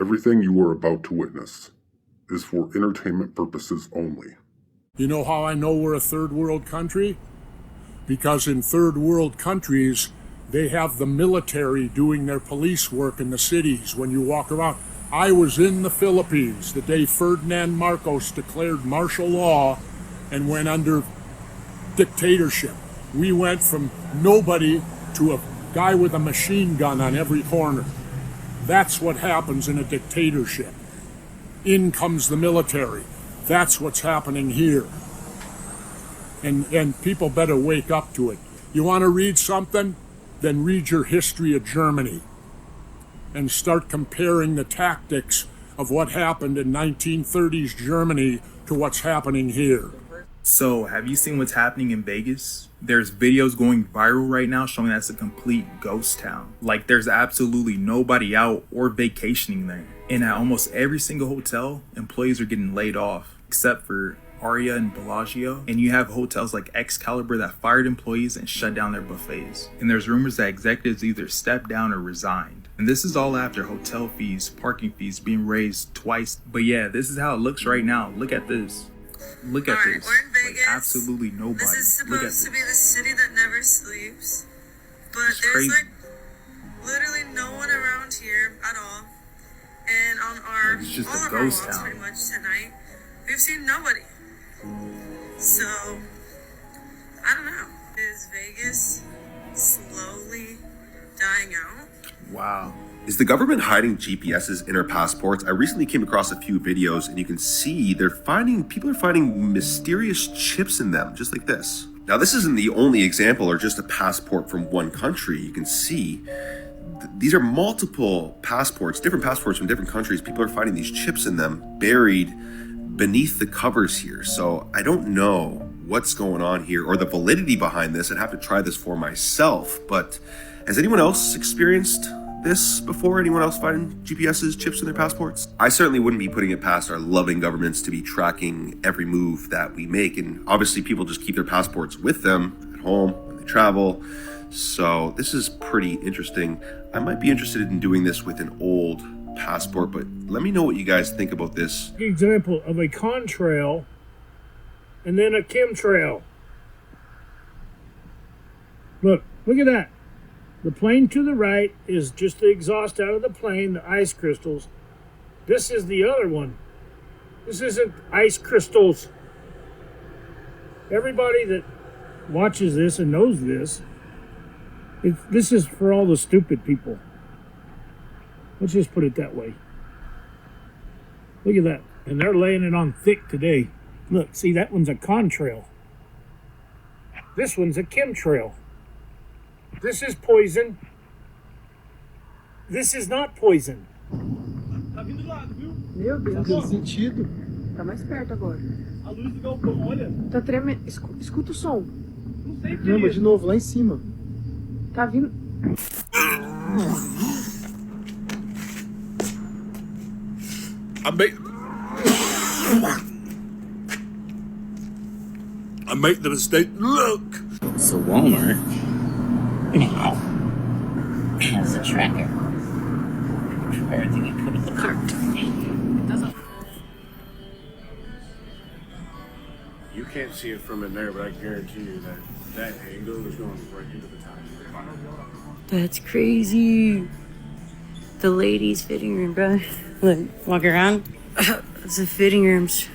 Everything you are about to witness is for entertainment purposes only. You know how I know we're a third world country? Because in third world countries, they have the military doing their police work in the cities when you walk around. I was in the Philippines the day Ferdinand Marcos declared martial law and went under dictatorship. We went from nobody to a guy with a machine gun on every corner. That's what happens in a dictatorship. In comes the military. That's what's happening here. And people better wake up to it. You want to read something? Then read your history of Germany and start comparing the tactics of what happened in 1930s Germany to what's happening here. So, have you seen what's happening in Vegas? There's videos going viral right now showing that's a complete ghost town. Like, there's absolutely nobody out or vacationing there. And at almost every single hotel, employees are getting laid off, except for Aria and Bellagio. And you have hotels like Excalibur that fired employees and shut down their buffets. And there's rumors that executives either stepped down or resigned. And this is all after hotel fees, parking fees being raised twice. But yeah, this is how it looks right now. Look at this. Look at this. We're in Vegas. Like, absolutely nobody. This is supposed to be the city that never sleeps. But It's there's crazy. like literally no one around here at all. And on our It's just all a of our ghost walks town. pretty much tonight, we've seen nobody. So I don't know. Is Vegas slowly dying out? Wow. Is the government hiding GPSs in our passports? I recently came across a few videos and you can see people are finding mysterious chips in them, just like this. Now, this isn't the only example or just a passport from one country. You can see these are multiple passports, different passports from different countries. People are finding these chips in them buried beneath the covers here. So I don't know what's going on here or the validity behind this. I'd have to try this for myself. But has anyone else experienced this before? Anyone else finding GPS's chips in their passports? I certainly wouldn't be putting it past our loving governments to be tracking every move that we make. And obviously people just keep their passports with them at home when they travel. So this is pretty interesting. I might be interested in doing this with an old passport, but let me know what you guys think about this. Example of a contrail and then a chemtrail. Look at that. The plane to the right is just the exhaust out of the plane, the ice crystals. This is the other one. This isn't ice crystals. Everybody that watches this and knows this, this is for all the stupid people. Let's just put it that way. Look at that. And they're laying it on thick today. Look, see, that one's a contrail. This one's a chemtrail. This is poison. This is not poison. Tá vindo do lado, viu? Meu Deus. Tá Sentido. Tá mais perto agora. A luz do galpão, olha. Tá tremendo. Escuta o som. Não sei o que Lembra é de isso. novo, lá em cima. Tá vindo. I make the mistake. Look! So Walmart now has a tracker for everything you put in the cart. You can't see it from in there, but I guarantee you that that angle is going right into the top. That's crazy. The ladies' fitting room, bro. Look, walk around. It's the fitting rooms.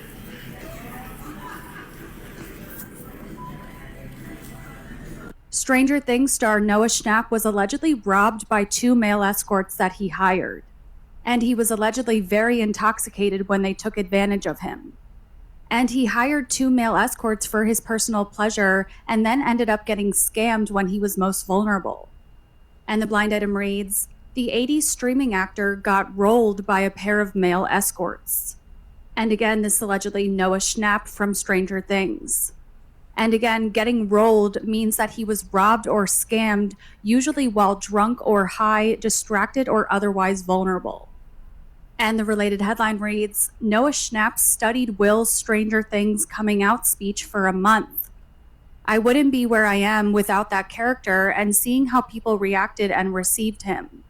Stranger Things star Noah Schnapp was allegedly robbed by 2 male escorts that he hired, and he was allegedly very intoxicated when they took advantage of him. And he hired 2 male escorts for his personal pleasure and then ended up getting scammed when he was most vulnerable. And the blind item reads, the 80s streaming actor got rolled by a pair of male escorts. And again, this allegedly Noah Schnapp from Stranger Things. And again, getting rolled means that he was robbed or scammed, usually while drunk or high, distracted, or otherwise vulnerable. And the related headline reads, Noah Schnapp studied Will's Stranger Things coming out speech for a month. I wouldn't be where I am without that character and seeing how people reacted and received him.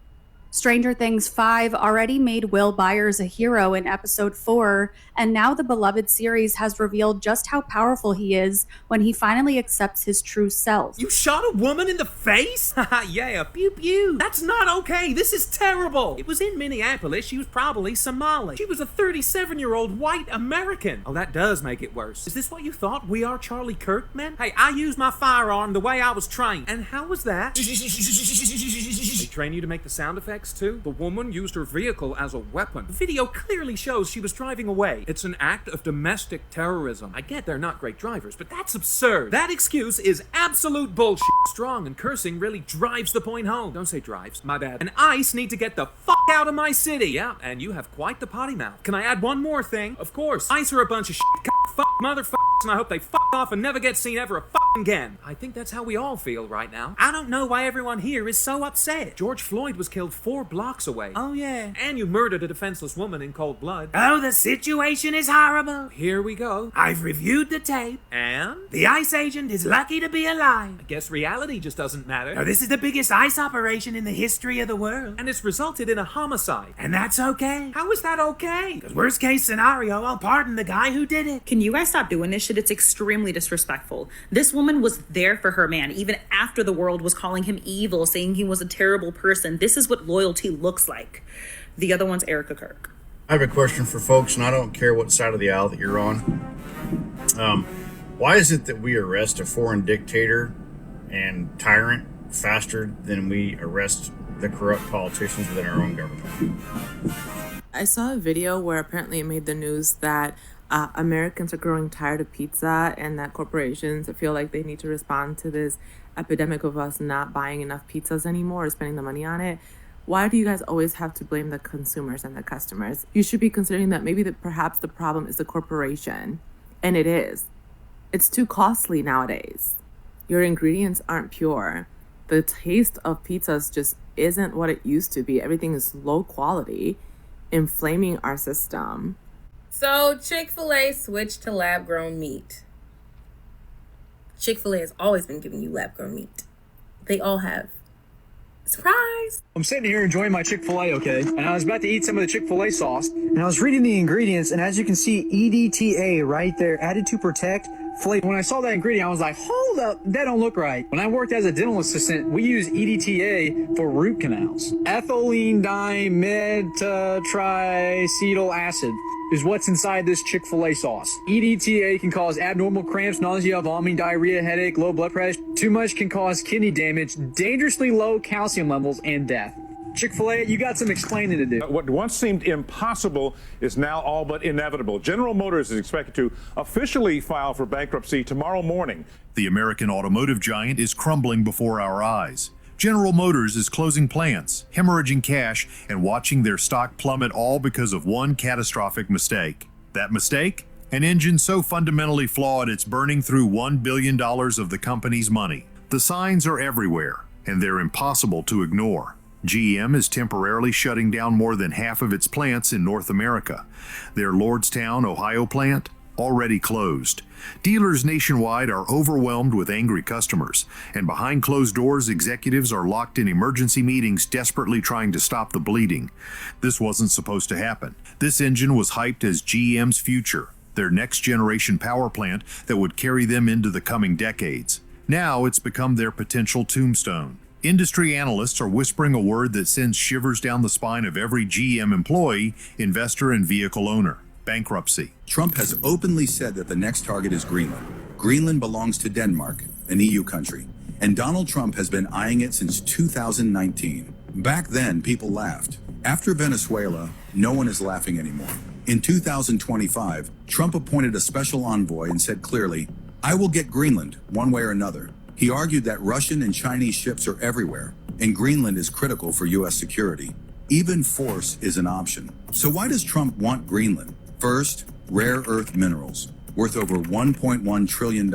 Stranger Things 5 already made Will Byers a hero in episode 4, and now the beloved series has revealed just how powerful he is when he finally accepts his true self. You shot a woman in the face? Haha, yeah, pew pew. That's not okay. This is terrible. It was in Minneapolis. She was probably Somali. She was a 37-year-old white American. Oh, that does make it worse. Is this what you thought? We are Charlie Kirk, man? Hey, I used my firearm the way I was trained. And how was that? They train you to make the sound effects too? The woman used her vehicle as a weapon. The video clearly shows she was driving away. It's an act of domestic terrorism. I get they're not great drivers, but that's absurd. That excuse is absolute bullshit. Strong and cursing really drives the point home. Don't say drives, my bad. And ICE need to get the fuck out of my city. Yeah, and you have quite the potty mouth. Can I add one more thing? Of course. ICE are a bunch of fuck motherfuckers, and I hope they fuck off and never get seen ever again. I think that's how we all feel right now. I don't know why everyone here is so upset. George Floyd was killed 4 blocks away. Oh yeah. And you murdered a defenseless woman in cold blood. Oh, the situation is horrible. Here we go. I've reviewed the tape, and the ICE agent is lucky to be alive. I guess reality just doesn't matter. Now, this is the biggest ICE operation in the history of the world, and it's resulted in a homicide. And that's okay. How is that okay? Because worst case scenario, I'll pardon the guy who did it. Can you guys stop doing this shit? It's extremely disrespectful. This woman was there for her man, even after the world was calling him evil, saying he was a terrible person. This is what loyalty looks like. The other one's Erica Kirk. I have a question for folks, and I don't care what side of the aisle that you're on. Why is it that we arrest a foreign dictator and tyrant faster than we arrest the corrupt politicians within our own government? I saw a video where apparently it made the news that Americans are growing tired of pizza, and that corporations feel like they need to respond to this epidemic of us not buying enough pizzas anymore or spending the money on it. Why do you guys always have to blame the consumers and the customers? You should be considering that maybe perhaps the problem is the corporation, and it is. It's too costly nowadays. Your ingredients aren't pure. The taste of pizzas just isn't what it used to be. Everything is low quality, inflaming our system. So Chick-fil-A switched to lab-grown meat. Chick-fil-A has always been giving you lab-grown meat. They all have. Surprise! I'm sitting here enjoying my Chick-fil-A, okay? And I was about to eat some of the Chick-fil-A sauce, and I was reading the ingredients, and as you can see, EDTA right there, added to protect flavor. When I saw that ingredient, I was like, hold up, that don't look right. When I worked as a dental assistant, we use EDTA for root canals. Ethylene dimetetracetyl acid is what's inside this Chick-fil-A sauce. EDTA can cause abnormal cramps, nausea, vomiting, diarrhea, headache, low blood pressure. Too much can cause kidney damage, dangerously low calcium levels, and death. Chick-fil-A, you got some explaining to do. What once seemed impossible is now all but inevitable. General Motors is expected to officially file for bankruptcy tomorrow morning. The American automotive giant is crumbling before our eyes. General Motors is closing plants, hemorrhaging cash, and watching their stock plummet, all because of one catastrophic mistake. That mistake? An engine so fundamentally flawed it's burning through $1 billion of the company's money. The signs are everywhere, and they're impossible to ignore. GM is temporarily shutting down more than half of its plants in North America. Their Lordstown, Ohio plant already closed. Dealers nationwide are overwhelmed with angry customers, and behind closed doors, executives are locked in emergency meetings desperately trying to stop the bleeding. This wasn't supposed to happen. This engine was hyped as GM's future, their next-generation power plant that would carry them into the coming decades. Now it's become their potential tombstone. Industry analysts are whispering a word that sends shivers down the spine of every GM employee, investor, and vehicle owner: bankruptcy. Trump has openly said that the next target is Greenland. Greenland belongs to Denmark, an EU country, and Donald Trump has been eyeing it since 2019. Back then, people laughed. After Venezuela, no one is laughing anymore. In 2025, Trump appointed a special envoy and said clearly, "I will get Greenland one way or another." He argued that Russian and Chinese ships are everywhere, and Greenland is critical for U.S. security. Even force is an option. So why does Trump want Greenland? First, rare earth minerals, worth over $1.1 trillion,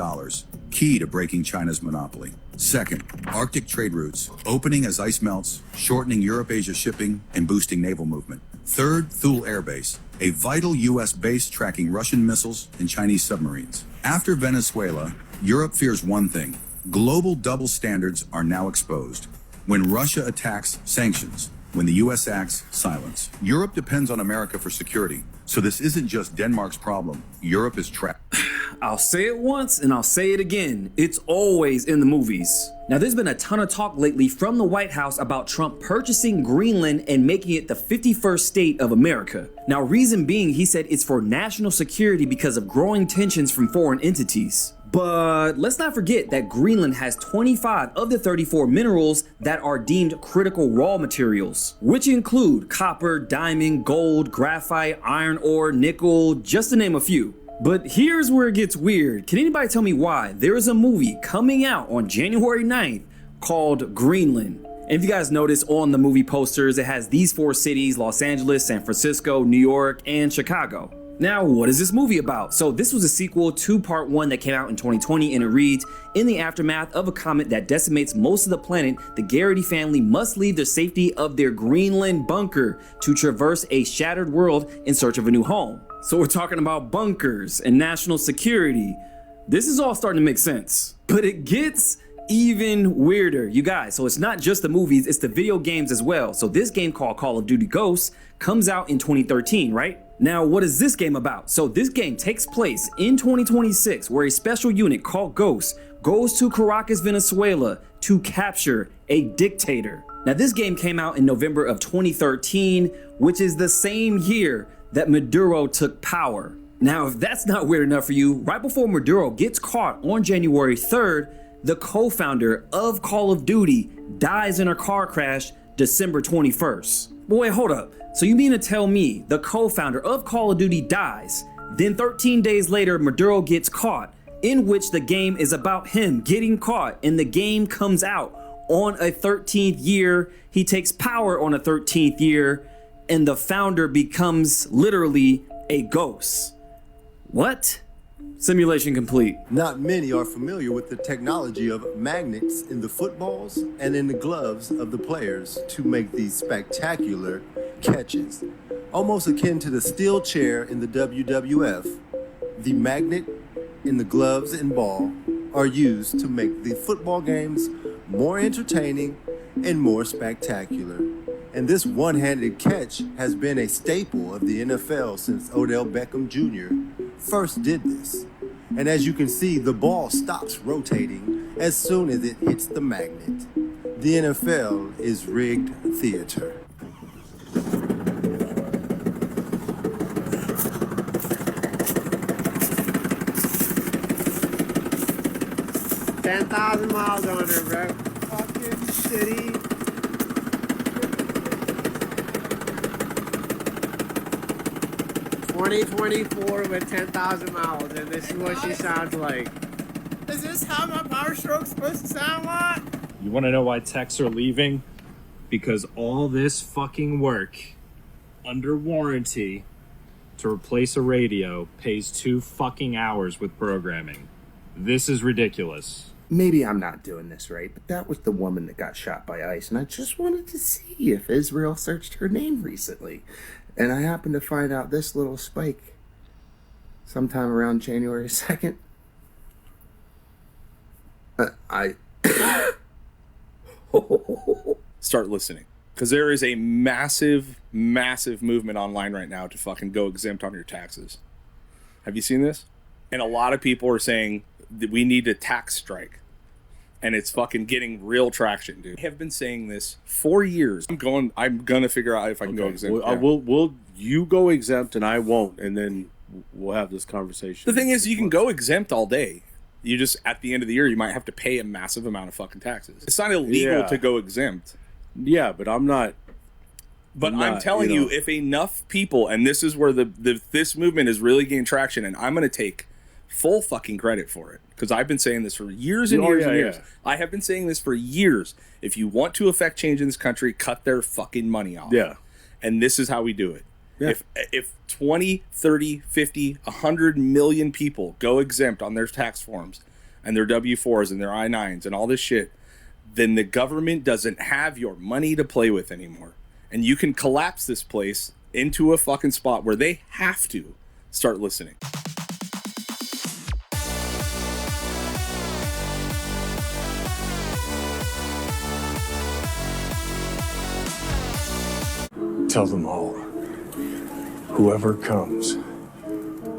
key to breaking China's monopoly. Second, Arctic trade routes, opening as ice melts, shortening Europe-Asia shipping, and boosting naval movement. Third, Thule Air Base, a vital U.S. base tracking Russian missiles and Chinese submarines. After Venezuela, Europe fears one thing: global double standards are now exposed. When Russia attacks, sanctions. When the US acts, silence. Europe depends on America for security. So this isn't just Denmark's problem. Europe is trapped. I'll say it once and I'll say it again. It's always in the movies. Now, there's been a ton of talk lately from the White House about Trump purchasing Greenland and making it the 51st state of America. Now, reason being, he said it's for national security because of growing tensions from foreign entities. But let's not forget that Greenland has 25 of the 34 minerals that are deemed critical raw materials, which include copper, diamond, gold, graphite, iron ore, nickel, just to name a few. But here's where it gets weird. Can anybody tell me why there is a movie coming out on January 9th called Greenland? And if you guys notice on the movie posters, it has these 4 cities: Los Angeles, San Francisco, New York, and Chicago. Now, what is this movie about? So this was a sequel to part 1 that came out in 2020, and it reads, in the aftermath of a comet that decimates most of the planet, the Garrity family must leave the safety of their Greenland bunker to traverse a shattered world in search of a new home. So we're talking about bunkers and national security. This is all starting to make sense, but it gets even weirder, you guys. So it's not just the movies, it's the video games as well. So this game called Call of Duty Ghosts comes out in 2013, right? Now, what is this game about? So this game takes place in 2026, where a special unit called Ghosts goes to Caracas, Venezuela to capture a dictator. Now, this game came out in November of 2013, which is the same year that Maduro took power. Now, if that's not weird enough for you, right before Maduro gets caught on January 3rd, the co-founder of Call of Duty dies in a car crash December 21st. But wait, hold up. So you mean to tell me the co-founder of Call of Duty dies, then 13 days later Maduro gets caught, in which the game is about him getting caught, and the game comes out on a 13th year, he takes power on a 13th year, and the founder becomes literally a ghost? What? Simulation complete. Not many are familiar with the technology of magnets in the footballs and in the gloves of the players to make these spectacular catches. Almost akin to the steel chair in the WWF, the magnet in the gloves and ball are used to make the football games more entertaining and more spectacular. And this one-handed catch has been a staple of the NFL since Odell Beckham Jr. first did this. And as you can see, the ball stops rotating as soon as it hits the magnet. The NFL is rigged theater. $10,000 miles on her, bro. Fucking city. $2024 with 10,000 miles, and this is what she sounds like. Is this how my power stroke's supposed to sound like? You want to know why techs are leaving? Because all this fucking work under warranty to replace a radio pays 2 fucking hours with programming. This is ridiculous. Maybe I'm not doing this right, but that was the woman that got shot by ICE, and I just wanted to see if Israel searched her name recently. And I happened to find out this little spike sometime around January 2nd. Start listening, because there is a massive movement online right now to fucking go exempt on your taxes. Have you seen this? And a lot of people are saying that we need a tax strike, and it's fucking getting real traction, dude. I have been saying this for years. I'm gonna figure out if I can go exempt. Will you go exempt and I won't, and then we'll have this conversation. The thing is, you can go exempt all day. You just, at the end of the year, you might have to pay a massive amount of fucking taxes. It's not illegal to go exempt. Yeah, but I'm not. But I'm telling you, if enough people, and this is where this movement is really gaining traction, and I'm going to take full fucking credit for it, because I've been saying this for years and years and years. Yeah. I have been saying this for years. If you want to affect change in this country, cut their fucking money off. Yeah. And this is how we do it. Yeah. If 20, 30, 50, 100 million people go exempt on their tax forms and their W-4s and their I-9s and all this shit, then the government doesn't have your money to play with anymore. And you can collapse this place into a fucking spot where they have to start listening. tell them all. Whoever comes,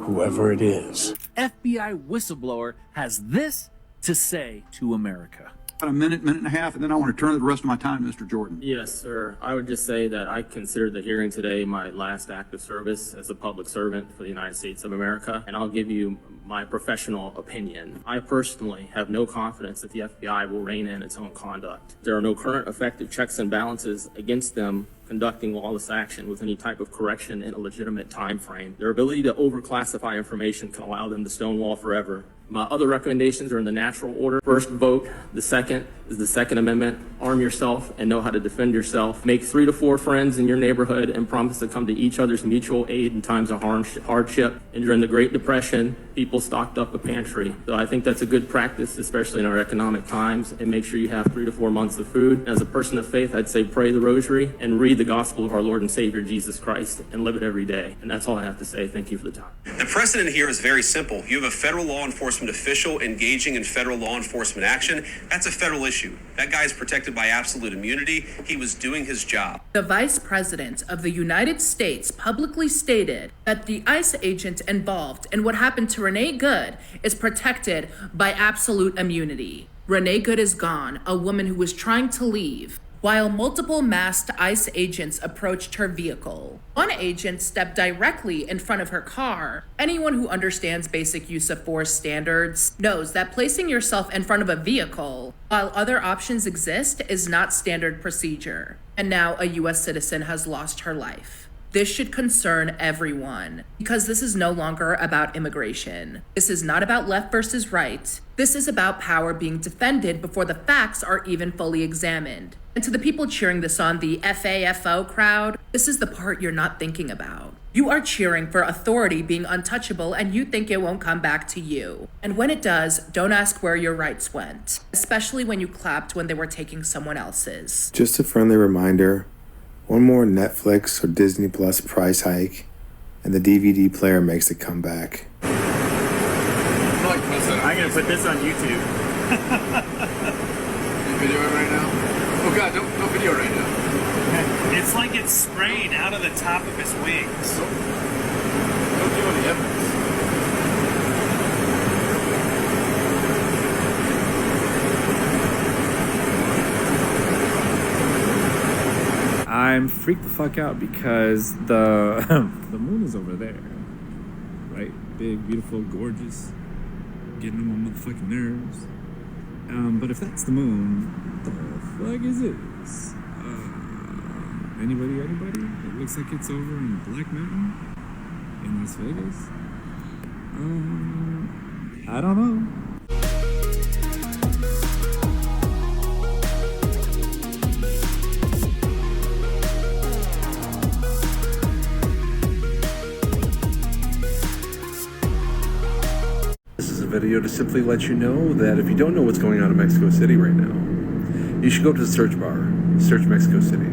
whoever it is. FBI whistleblower has this to say to America. About a minute and a half, and then I want to turn the rest of my time to Mr. Jordan. Yes, sir. I would just say that I consider the hearing today my last act of service as a public servant for the United States of America, and I'll give you my professional opinion. I personally have no confidence that the FBI will rein in its own conduct. There are no current effective checks and balances against them conducting lawless action with any type of correction in a legitimate time frame. Their ability to overclassify information can allow them to stonewall forever. My other recommendations are in the natural order. First, vote. The second is the Second Amendment. Arm yourself and know how to defend yourself. Make 3 to 4 friends in your neighborhood and promise to come to each other's mutual aid in times of hardship. And during the Great Depression, people stocked up a pantry. So I think that's a good practice, especially in our economic times. And make sure you have 3 to 4 months of food. As a person of faith, I'd say pray the rosary and read the gospel of our Lord and Savior, Jesus Christ, and live it every day. And that's all I have to say. Thank you for the time. The precedent here is very simple. You have a federal law enforcement official engaging in federal law enforcement action. That's a federal issue. That guy is protected by absolute immunity. He was doing his job. The Vice President of the United States publicly stated that the ICE agent involved in what happened to Renee Good is protected by absolute immunity. Renee Good is gone, a woman who was trying to leave, while multiple masked ICE agents approached her vehicle. One agent stepped directly in front of her car. Anyone who understands basic use of force standards knows that placing yourself in front of a vehicle while other options exist is not standard procedure. And now a US citizen has lost her life. This should concern everyone, because this is no longer about immigration. This is not about left versus right. This is about power being defended before the facts are even fully examined. And to the people cheering this on, the FAFO crowd, this is the part you're not thinking about. You are cheering for authority being untouchable, and you think it won't come back to you. And when it does, don't ask where your rights went, especially when you clapped when they were taking someone else's. Just a friendly reminder, one more Netflix or Disney Plus price hike, and the DVD player makes a comeback. I'm gonna put this on YouTube. You videoing right now? Oh god, don't video right now. It's like it's spraying out of the top of his wings. Don't do any evidence. I'm freaked the fuck out because the the moon is over there, right? Big, beautiful, gorgeous, getting on my motherfucking nerves. But if that's the moon, what the fuck is this? Anybody? It looks like it's over in Black Mountain in Las Vegas. I don't know. This is a video to simply let you know that if you don't know what's going on in Mexico City right now, you should go to the search bar, search Mexico City.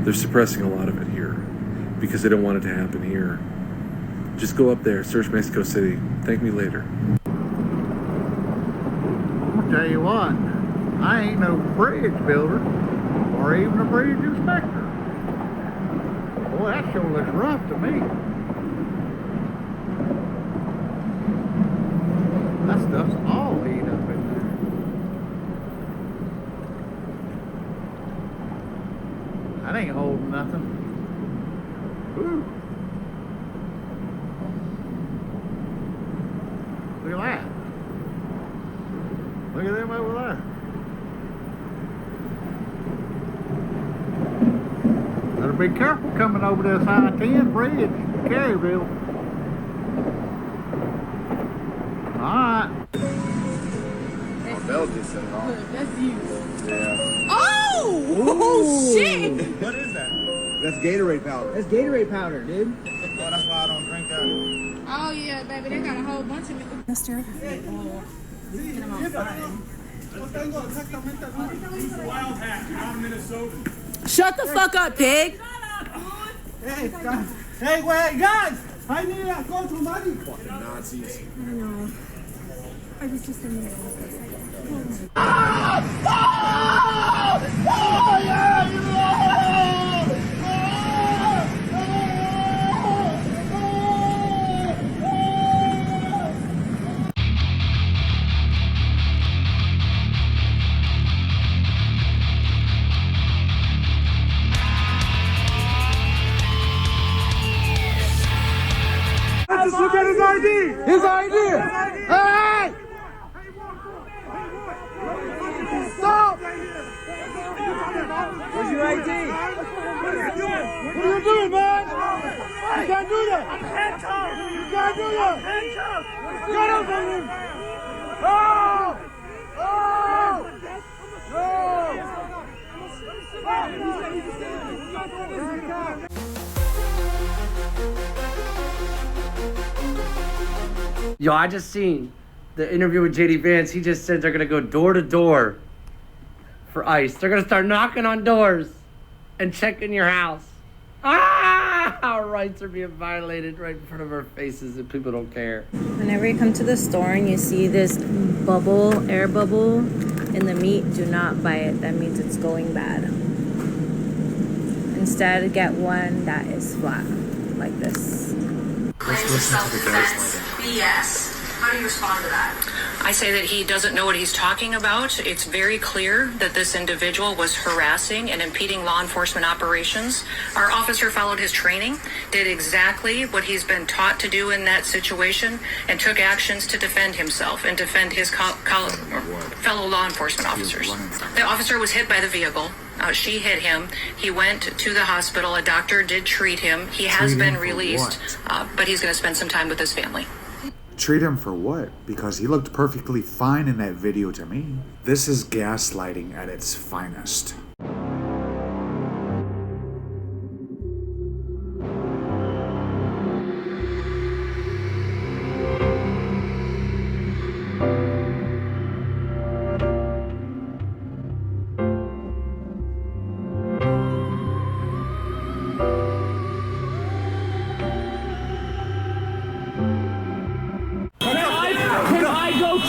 They're suppressing a lot of it here because they don't want it to happen here. Just go up there, search Mexico City. Thank me later. I'm gonna tell you what, I ain't no bridge builder or even a bridge inspector. Boy, that sure looks rough to me. That stuff's all heat up in there. That ain't holding nothing. Ooh. Look at that. Look at them over there. Better be careful coming over this I-10 bridge, Caryville. Alright. Oh, Belle just set it off. That's you. Yeah. Oh! Oh, shit! What is that? That's Gatorade powder. That's Gatorade powder, dude. Oh, that's why I don't drink that. Oh, yeah, baby. They got a whole bunch of it. Mister. Get them on fire. Shut the fuck up, pig! Hey, wait, guys! I need to go to money. Fucking Nazis. I know. I was just in there. Let's look at his ID. His ID. Hey! Stop! Where's your ID? What are you doing, man? You can't do that. You can't do that. Get up on him. Oh! Oh! Yo, I just seen the interview with JD Vance. He just said they're gonna go door to door for ICE. They're gonna start knocking on doors and checking your house. Our rights are being violated right in front of our faces and people don't care. Whenever you come to the store and you see this bubble, air bubble in the meat, do not buy it. That means it's going bad. Instead, get one that is flat, like this. Let's listen to the gaslighting. BS. How do you respond to that? I say that he doesn't know what he's talking about. It's very clear that this individual was harassing and impeding law enforcement operations. Our officer followed his training, did exactly what he's been taught to do in that situation, and took actions to defend himself and defend his fellow law enforcement officers. The officer was hit by the vehicle. She hit him. He went to the hospital. A doctor did treat him. He has been released, but he's going to spend some time with his family. Treat him for what? Because he looked perfectly fine in that video to me. This is gaslighting at its finest.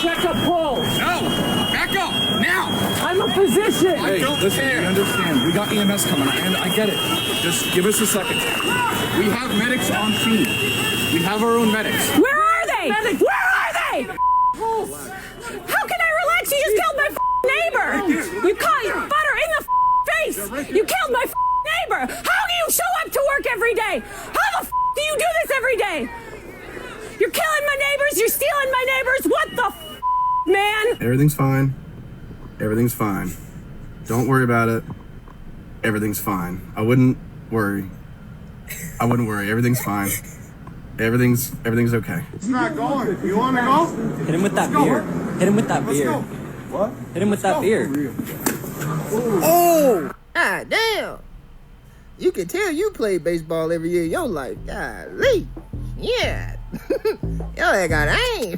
Check a pulse. No! Back up! Now! I'm a physician. Hey, listen, we understand. We got EMS coming, and I get it. Just give us a second. We have medics on scene. We have our own medics. Where are they? Where are they? How can I relax? You just killed my neighbor. You caught butter in the face. You killed my neighbor. How do you show up to work every day? How the do you do this every day? You're killing my neighbors. You're stealing my neighbors. What the man? Everything's fine. Everything's fine. Don't worry about it. Everything's fine. I wouldn't worry. Everything's fine. Everything's okay. It's not going. You want to go? Hit him with that beer. Hit him with that beer. What? Hit him with that beer. Oh! Ah, damn. You can tell you played baseball every year of your life. Golly. Yeah. Yo, I got aim.